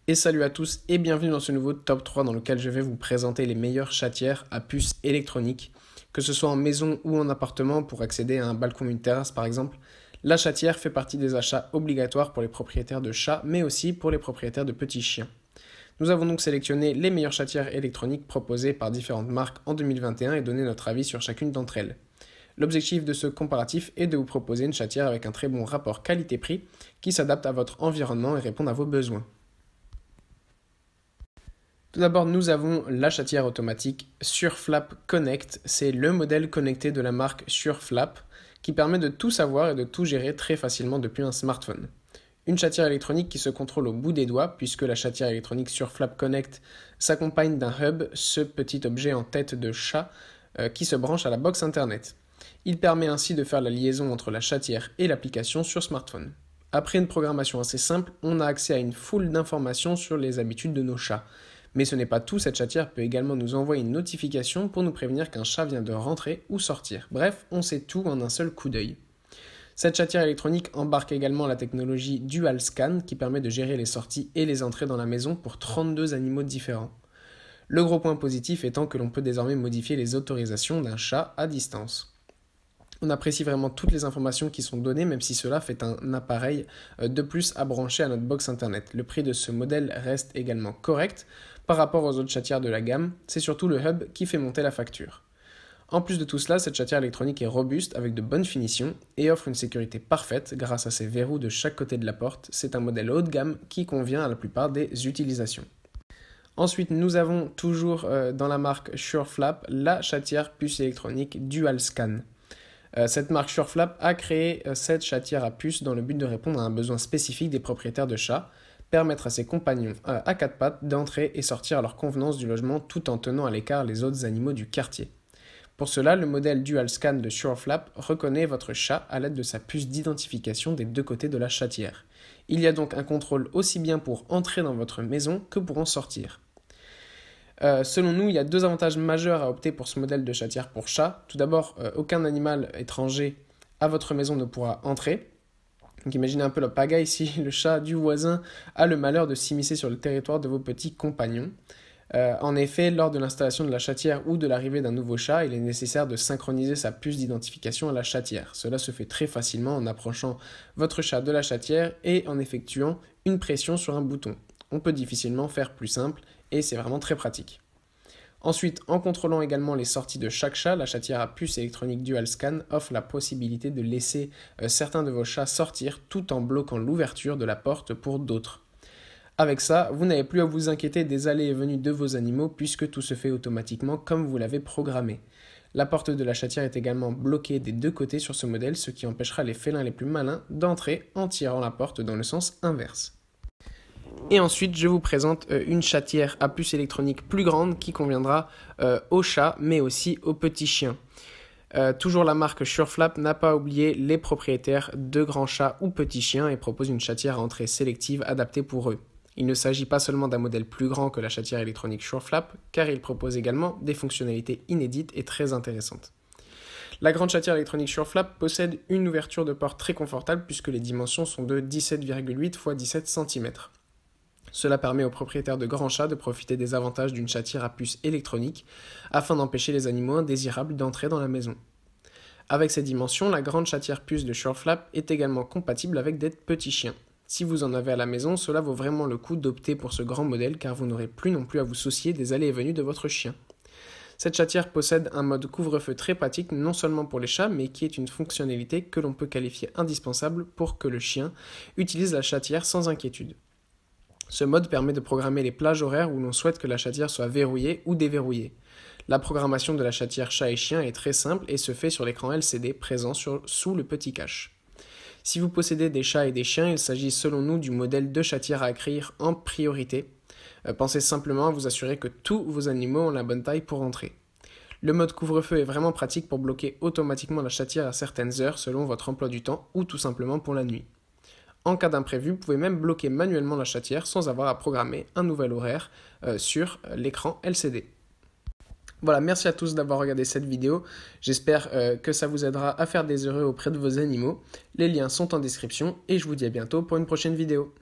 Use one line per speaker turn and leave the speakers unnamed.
Et salut à tous et bienvenue dans ce nouveau top 3 dans lequel je vais vous présenter les meilleures chatières à puce électronique. Que ce soit en maison ou en appartement pour accéder à un balcon ou une terrasse par exemple, la chatière fait partie des achats obligatoires pour les propriétaires de chats mais aussi pour les propriétaires de petits chiens. Nous avons donc sélectionné les meilleures chatières électroniques proposées par différentes marques en 2021 et donné notre avis sur chacune d'entre elles. L'objectif de ce comparatif est de vous proposer une chatière avec un très bon rapport qualité-prix qui s'adapte à votre environnement et répond à vos besoins. Tout d'abord, nous avons la chatière automatique Surflap Connect. C'est le modèle connecté de la marque Surflap qui permet de tout savoir et de tout gérer très facilement depuis un smartphone. Une chatière électronique qui se contrôle au bout des doigts puisque la chatière électronique Surflap Connect s'accompagne d'un hub, ce petit objet en tête de chat qui se branche à la box internet. Il permet ainsi de faire la liaison entre la chatière et l'application sur smartphone. Après une programmation assez simple, on a accès à une foule d'informations sur les habitudes de nos chats. Mais ce n'est pas tout, cette chatière peut également nous envoyer une notification pour nous prévenir qu'un chat vient de rentrer ou sortir. Bref, on sait tout en un seul coup d'œil. Cette chatière électronique embarque également la technologie Dual Scan qui permet de gérer les sorties et les entrées dans la maison pour 32 animaux différents. Le gros point positif étant que l'on peut désormais modifier les autorisations d'un chat à distance. On apprécie vraiment toutes les informations qui sont données, même si cela fait un appareil de plus à brancher à notre box internet. Le prix de ce modèle reste également correct par rapport aux autres chatières de la gamme, c'est surtout le hub qui fait monter la facture. En plus de tout cela, cette chatière électronique est robuste avec de bonnes finitions et offre une sécurité parfaite grâce à ses verrous de chaque côté de la porte. C'est un modèle haut de gamme qui convient à la plupart des utilisations. Ensuite, nous avons toujours dans la marque Sureflap la chatière puce électronique Dual Scan. Cette marque Sureflap a créé cette chatière à puce dans le but de répondre à un besoin spécifique des propriétaires de chats, permettre à ses compagnons à quatre pattes d'entrer et sortir à leur convenance du logement tout en tenant à l'écart les autres animaux du quartier. Pour cela, le modèle Dual Scan de Sureflap reconnaît votre chat à l'aide de sa puce d'identification des deux côtés de la chatière. Il y a donc un contrôle aussi bien pour entrer dans votre maison que pour en sortir. Selon nous, il y a deux avantages majeurs à opter pour ce modèle de chatière pour chat. Tout d'abord, aucun animal étranger à votre maison ne pourra entrer. Donc imaginez un peu la pagaille si le chat du voisin a le malheur de s'immiscer sur le territoire de vos petits compagnons. En effet, lors de l'installation de la chatière ou de l'arrivée d'un nouveau chat, il est nécessaire de synchroniser sa puce d'identification à la chatière. Cela se fait très facilement en approchant votre chat de la chatière et en effectuant une pression sur un bouton. On peut difficilement faire plus simple et c'est vraiment très pratique. Ensuite, en contrôlant également les sorties de chaque chat, la chatière à puce électronique Dual Scan offre la possibilité de laisser certains de vos chats sortir tout en bloquant l'ouverture de la porte pour d'autres. Avec ça, vous n'avez plus à vous inquiéter des allées et venues de vos animaux puisque tout se fait automatiquement comme vous l'avez programmé. La porte de la chatière est également bloquée des deux côtés sur ce modèle, ce qui empêchera les félins les plus malins d'entrer en tirant la porte dans le sens inverse. Et ensuite, je vous présente une chatière à puce électronique plus grande qui conviendra aux chats mais aussi aux petits chiens. Toujours la marque Sureflap n'a pas oublié les propriétaires de grands chats ou petits chiens et propose une chatière à entrée sélective adaptée pour eux. Il ne s'agit pas seulement d'un modèle plus grand que la chatière électronique Sureflap, car il propose également des fonctionnalités inédites et très intéressantes. La grande chatière électronique Sureflap possède une ouverture de porte très confortable puisque les dimensions sont de 17,8 x 17 cm. Cela permet aux propriétaires de grands chats de profiter des avantages d'une chatière à puce électronique afin d'empêcher les animaux indésirables d'entrer dans la maison. Avec ces dimensions, la grande chatière puce de Sureflap est également compatible avec des petits chiens. Si vous en avez à la maison, cela vaut vraiment le coup d'opter pour ce grand modèle car vous n'aurez plus non plus à vous soucier des allées et venues de votre chien. Cette chatière possède un mode couvre-feu très pratique non seulement pour les chats mais qui est une fonctionnalité que l'on peut qualifier indispensable pour que le chien utilise la chatière sans inquiétude. Ce mode permet de programmer les plages horaires où l'on souhaite que la chatière soit verrouillée ou déverrouillée. La programmation de la chatière chat et chien est très simple et se fait sur l'écran LCD présent sous le petit cache. Si vous possédez des chats et des chiens, il s'agit selon nous du modèle de chatière à acquérir en priorité. Pensez simplement à vous assurer que tous vos animaux ont la bonne taille pour entrer. Le mode couvre-feu est vraiment pratique pour bloquer automatiquement la chatière à certaines heures selon votre emploi du temps ou tout simplement pour la nuit. En cas d'imprévu, vous pouvez même bloquer manuellement la chatière sans avoir à programmer un nouvel horaire sur l'écran LCD. Voilà, merci à tous d'avoir regardé cette vidéo. J'espère que ça vous aidera à faire des heureux auprès de vos animaux. Les liens sont en description et je vous dis à bientôt pour une prochaine vidéo.